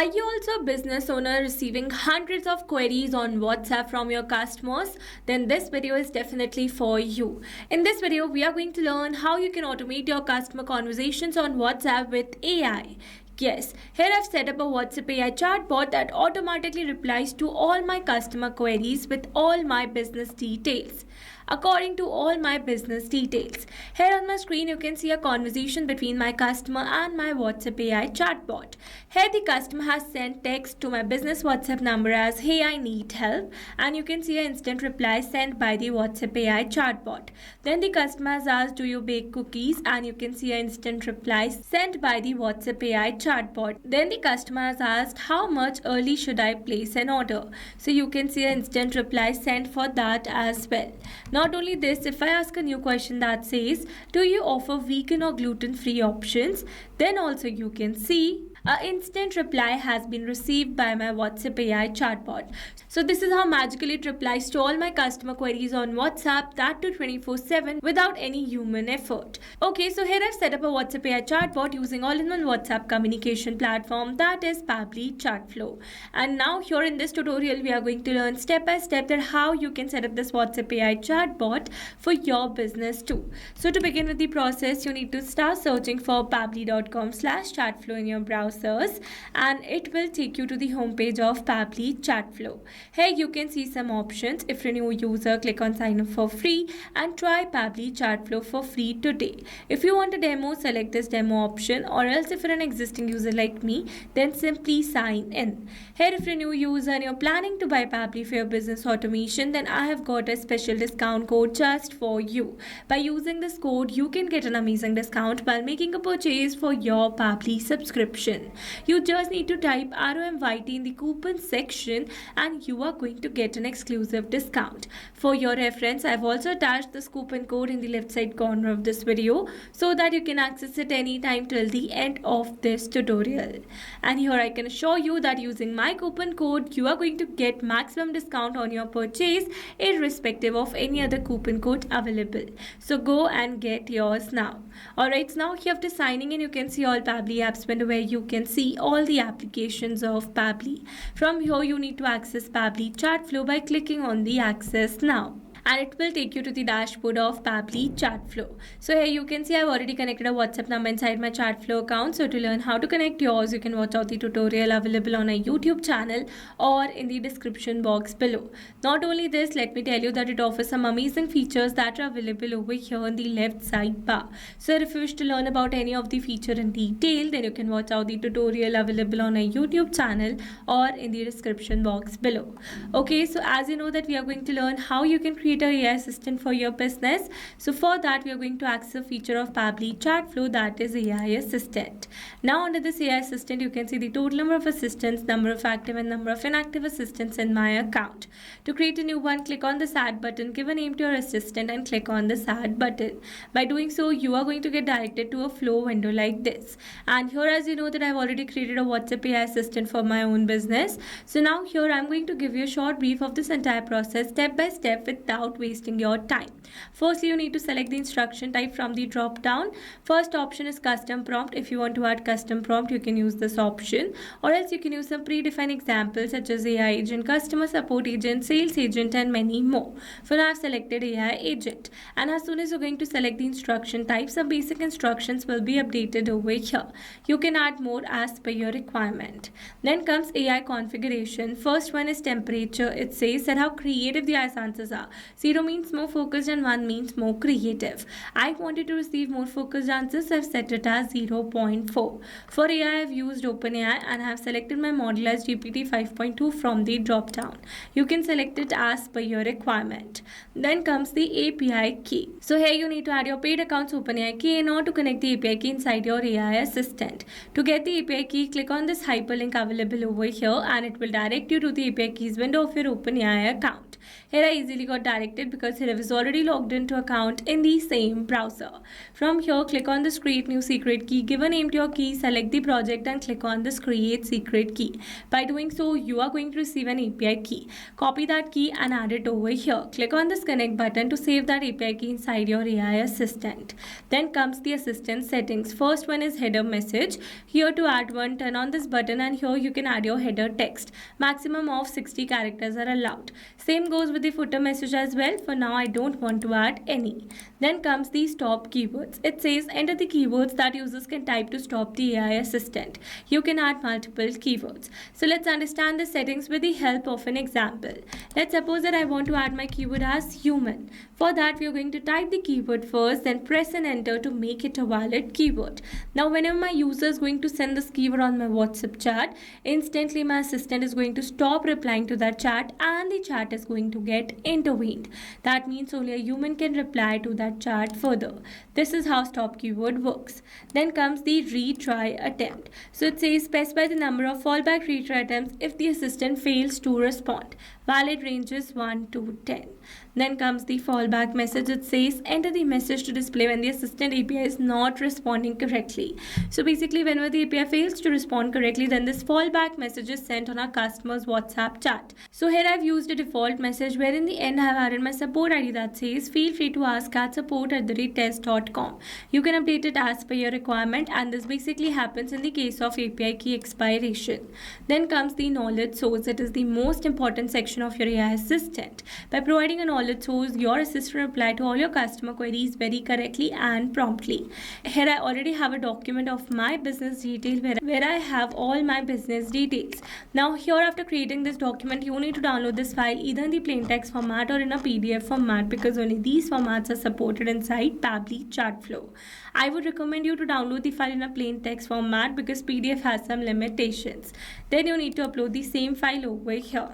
Are you also a business owner receiving hundreds of queries on WhatsApp from your customers? Then this video is definitely for you. In this video, we are going to learn how you can automate your customer conversations on WhatsApp with AI. Yes, here I've set up a WhatsApp AI chatbot that automatically replies to all my customer queries with all my business details. According to all my business details. Here on my screen, you can see a conversation between my customer and my WhatsApp AI chatbot. Here the customer has sent text to my business WhatsApp number as, "Hey, I need help," and you can see an instant reply sent by the WhatsApp AI chatbot. Then the customer has asked, "Do you bake cookies?" and you can see an instant reply sent by the WhatsApp AI chatbot. Then the customer has asked, "How much early should I place an order?" So you can see an instant reply sent for that as well. Not only this, if I ask a new question that says, "Do you offer vegan or gluten-free options?" then also you can see an instant reply has been received by my WhatsApp AI chatbot. So this is how magically it replies to all my customer queries on WhatsApp, that too 24/7 without any human effort. Okay, so here I've set up a WhatsApp AI chatbot using all-in-one WhatsApp communication platform, that is Pabbly Chatflow. And now here in this tutorial, we are going to learn step by step that how you can set up this WhatsApp AI chatbot for your business too. So to begin with the process, you need to start searching for pabbly.com/chatflow in your browser. And it will take you to the homepage of Pabbly Chatflow. Here you can see some options. If you're a new user, click on sign up for free and try Pabbly Chatflow for free today. If you want a demo, select this demo option, or else if you're an existing user like me, then simply sign in. Here if you're a new user and you're planning to buy Pabbly for your business automation, then I have got a special discount code just for you. By using this code, you can get an amazing discount while making a purchase for your Pabbly subscription. You just need to type ROMYT in the coupon section and you are going to get an exclusive discount. For your reference, I've also attached this coupon code in the left side corner of this video so that you can access it anytime till the end of this tutorial. And here I can assure you that using my coupon code, you are going to get maximum discount on your purchase irrespective of any other coupon code available. So go and get yours now. Alright, so now after signing in, you can see all Pabbly apps window where you can see all the applications of Pabbly. From here, you need to access Pabbly Chatflow by clicking on the Access Now. And it will take you to the dashboard of Pabbly Chatflow. So here you can see I've already connected a WhatsApp number inside my Chatflow account. So to learn how to connect yours, you can watch out the tutorial available on our YouTube channel or in the description box below. Not only this, let me tell you that it offers some amazing features that are available over here on the left side bar. So if you wish to learn about any of the feature in detail, then you can watch out the tutorial available on our YouTube channel or in the description box below. Okay, so as you know that we are going to learn how you can create a AI assistant for your business. So for that, we are going to access a feature of Pabbly Chatflow, that is AI assistant. Now under this AI assistant, you can see the total number of assistants, number of active and number of inactive assistants in my account. To create a new one, click on this add button, give a name to your assistant and click on this add button. By doing so, you are going to get directed to a flow window like this. And here, as you know that I've already created a WhatsApp AI assistant for my own business. So now here I'm going to give you a short brief of this entire process step by step without wasting your time. Firstly, you need to select the instruction type from the drop down. First option is custom prompt. If you want to add custom prompt, you can use this option, or else you can use some predefined examples such as AI agent, customer support agent, sales agent and many more. For now, I've selected AI agent, and as soon as you're going to select the instruction type, some basic instructions will be updated over here. You can add more as per your requirement. Then comes AI configuration. First one is temperature. It says that how creative the AI answers are. 0 means more focused and 1 means more creative. I wanted to receive more focused answers, so I've set it as 0.4. For AI, I've used OpenAI and have selected my model as GPT 5.2 from the drop down. You can select it as per your requirement. Then comes the API key. So here you need to add your paid account's OpenAI key in order to connect the API key inside your AI assistant. To get the API key, click on this hyperlink available over here and it will direct you to the API keys window of your OpenAI account. Here I easily got directed redirected because he was already logged into account in the same browser. From here, click on this create new secret key, give a name to your key, select the project and click on this create secret key. By doing so, you are going to receive an API key. Copy that key and add it over here. Click on this connect button to save that API key inside your AI assistant. Then comes the assistant settings. First one is header message. Here to add one, turn on this button and here you can add your header text. Maximum of 60 characters are allowed. Same goes with the footer message as well. For now, I don't want to add any. Then comes the stop keywords. It says enter the keywords that users can type to stop the AI assistant. You can add multiple keywords. So let's understand the settings with the help of an example. Let's suppose that I want to add my keyword as human. For that, we are going to type the keyword first, then press and enter to make it a valid keyword. Now, whenever my user is going to send this keyword on my WhatsApp chat, instantly my assistant is going to stop replying to that chat and the chat is going to get intervened. That means only a human can reply to that chat further. This is how stop keyword works. Then comes the retry attempt. So it says specify the number of fallback retry attempts if the assistant fails to respond. Valid range is 1 to 10. Then comes the fallback message. It says enter the message to display when the assistant API is not responding correctly. So basically, whenever the API fails to respond correctly, then this fallback message is sent on our customer's WhatsApp chat. So here I've used a default message where in the end I have added my support ID that says feel free to ask at support@test.com. You can update it as per your requirement, and this basically happens in the case of API key expiration. Then comes the knowledge source. It is the most important section of your AI assistant. By providing a knowledge source, your assistant will reply to all your customer queries very correctly and promptly. Here I already have a document of my business detail where I have all my business details. Now here, after creating this document, you need to download this file either in the plain text format or in a PDF format because only these formats are supported inside Pabbly Chatflow. I would recommend you to download the file in a plain text format because PDF has some limitations. Then you need to upload the same file over here.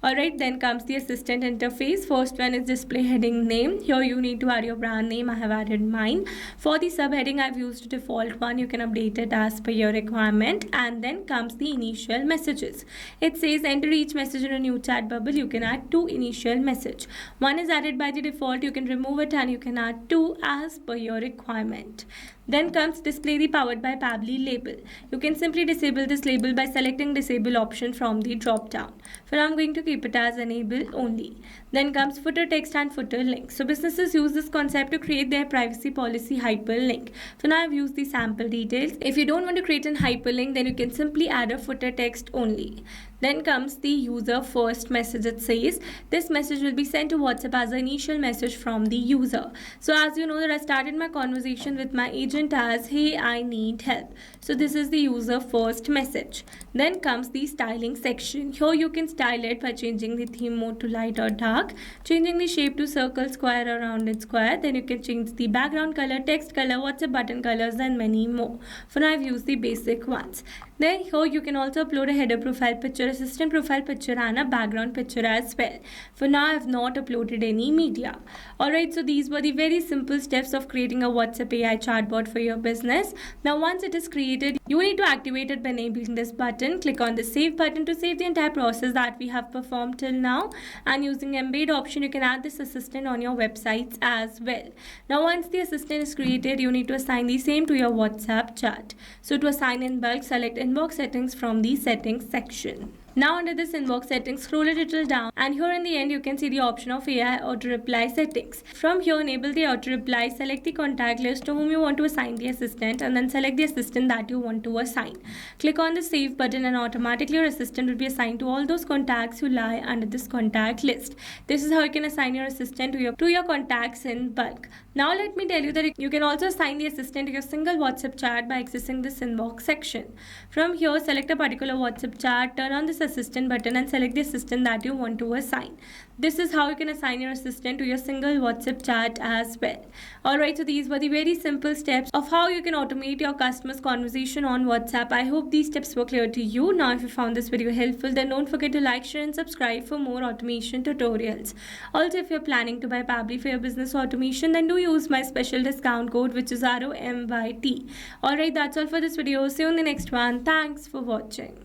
Alright, then comes the assistant interface. First one is display heading name. Here you need to add your brand name. I have added mine. For the subheading, I've used a default one. You can update it as per your requirement. And then comes the initial messages. It says enter each message in a new chat bubble. You can add 2 initial message. One is added by the default. You can remove it and you can add 2 as per your requirement. Then comes display the powered by Pabbly label. You can simply disable this label by selecting disable option from the drop down. For now, I'm going to keep it as enable only. Then comes footer text and footer link. So businesses use this concept to create their privacy policy hyperlink. For now, I've used the sample details. If you don't want to create an hyperlink, then you can simply add a footer text only. Then comes the user first message. It says this message will be sent to WhatsApp as an initial message from the user. So as you know that I started my conversation with my agent as hey, I need help. So this is the user first message. Then comes the styling section. Here you can style it by changing the theme mode to light or dark, changing the shape to circle, square or rounded square. Then you can change the background color, text color, WhatsApp button colors and many more. For now I've used the basic ones. Then here you can also upload a header profile picture, assistant profile picture and a background picture as well. For now I have not uploaded any media. Alright, so these were the very simple steps of creating a WhatsApp AI chatbot for your business. Now once it is created, you need to activate it by enabling this button. Click on the save button to save the entire process that we have performed till now, and using embed option you can add this assistant on your websites as well. Now once the assistant is created, you need to assign the same to your WhatsApp chat. So to assign in bulk, select inbox settings from the settings section. Now under this inbox settings, scroll a little down and here in the end you can see the option of AI auto reply settings. From here, enable the auto reply, select the contact list to whom you want to assign the assistant and then select the assistant that you want to assign. Click on the save button and automatically your assistant will be assigned to all those contacts who lie under this contact list. This is how you can assign your assistant to your contacts in bulk. Now let me tell you that you can also assign the assistant to your single WhatsApp chat by accessing this inbox section. From here, select a particular WhatsApp chat, turn on this assistant button and select the assistant that you want to assign. This is how you can assign your assistant to your single WhatsApp chat as well. Alright, so these were the very simple steps of how you can automate your customers' conversation on WhatsApp. I hope these steps were clear to you. Now if you found this video helpful, then don't forget to like, share and subscribe for more automation tutorials. Also, if you're planning to buy Pabbly for your business automation, then do use my special discount code which is ROMYT. Alright, that's all for this video. See you in the next one. Thanks for watching.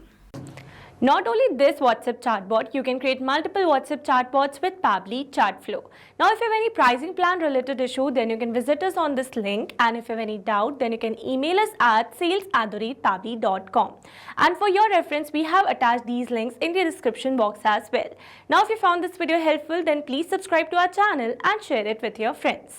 Not only this WhatsApp chatbot, you can create multiple WhatsApp chatbots with Pabbly Chatflow. Now, if you have any pricing plan related issue, then you can visit us on this link. And if you have any doubt, then you can email us at sales@pabbly.com. And for your reference, we have attached these links in the description box as well. Now, if you found this video helpful, then please subscribe to our channel and share it with your friends.